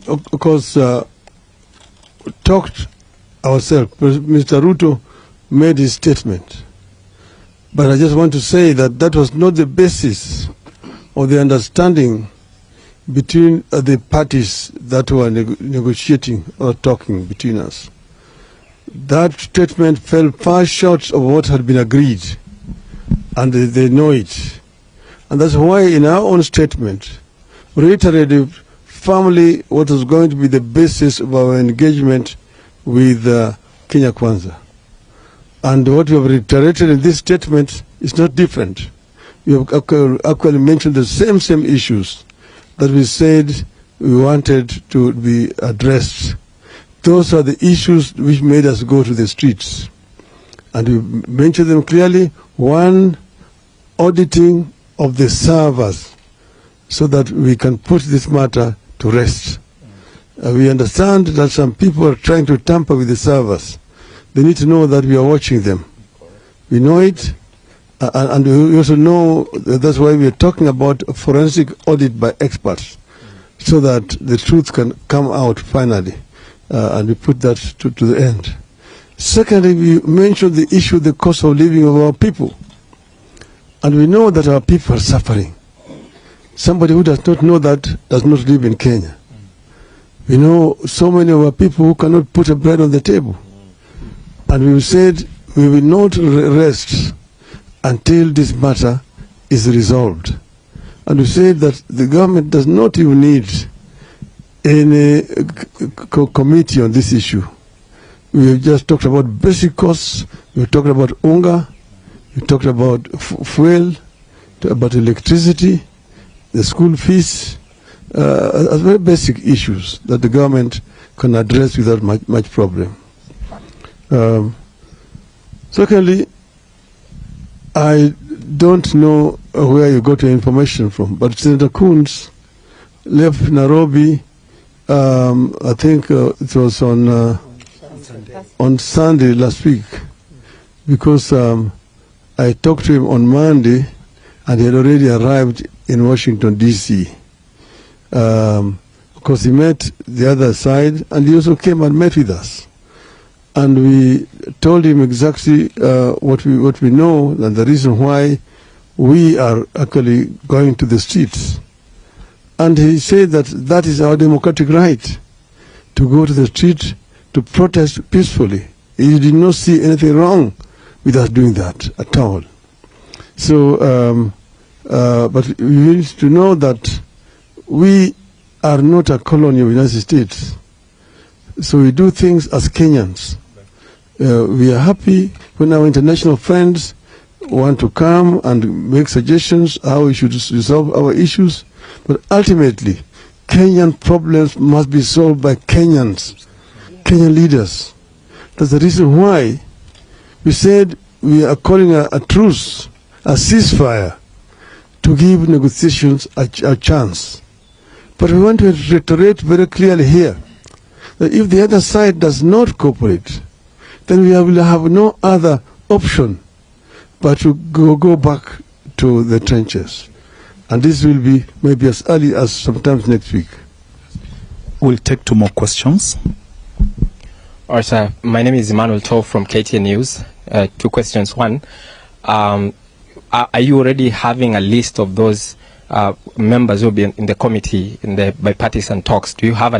Of course, talked ourselves. Mr. Ruto made his statement. But I just want to say that that was not the basis of the understanding between the parties that were negotiating or talking between us. That statement fell far short of what had been agreed, and they know it. And that's why in our own statement, we reiterated firmly what was going to be the basis of our engagement with Kenya Kwanza. And what we have reiterated in this statement is not different. We have actually mentioned the same issues that we said we wanted to be addressed. Those are the issues which made us go to the streets. And we mentioned them clearly. One, auditing of the servers so that we can put this matter to rest. We understand that some people are trying to tamper with the servers. They need to know that we are watching them. We know it, and we also know that's why we are talking about a forensic audit by experts, so that the truth can come out finally, and we put that to the end. Secondly, we mentioned the issue of the cost of living of our people. And we know that our people are suffering. Somebody who does not know that does not live in Kenya. We know so many of our people who cannot put a bread on the table. And we said we will not rest until this matter is resolved. And we said that the government does not even need any committee on this issue. We have just talked about basic costs. We talked about unga. We talked about fuel, about electricity, the school fees, very basic issues that the government can address without much problem. Secondly, I don't know where you got your information from, but Senator Coons left Nairobi, I think it was on Sunday last week, because I talked to him on Monday, and he had already arrived in Washington, D.C. Because he met the other side, and he also came and met with us. And we told him exactly what we know and the reason why we are actually going to the streets. And he said that that is our democratic right, to go to the street to protest peacefully. He did not see anything wrong with us doing that at all. So, but we need to know that we are not a colony of the United States. So we do things as Kenyans. We are happy when our international friends want to come and make suggestions how we should resolve our issues. But ultimately, Kenyan problems must be solved by Kenyans, Kenyan leaders. That's the reason why we said we are calling a truce, a ceasefire, to give negotiations a chance. But we want to reiterate very clearly here that if the other side does not cooperate, then we will have no other option but to go back to the trenches. And this will be maybe as early as sometimes next week. We'll take 2 more questions. All right, sir. My name is Emmanuel Tov from KTN News. 2 questions. One, are you already having a list of those members who will be in the committee in the bipartisan talks? Do you have a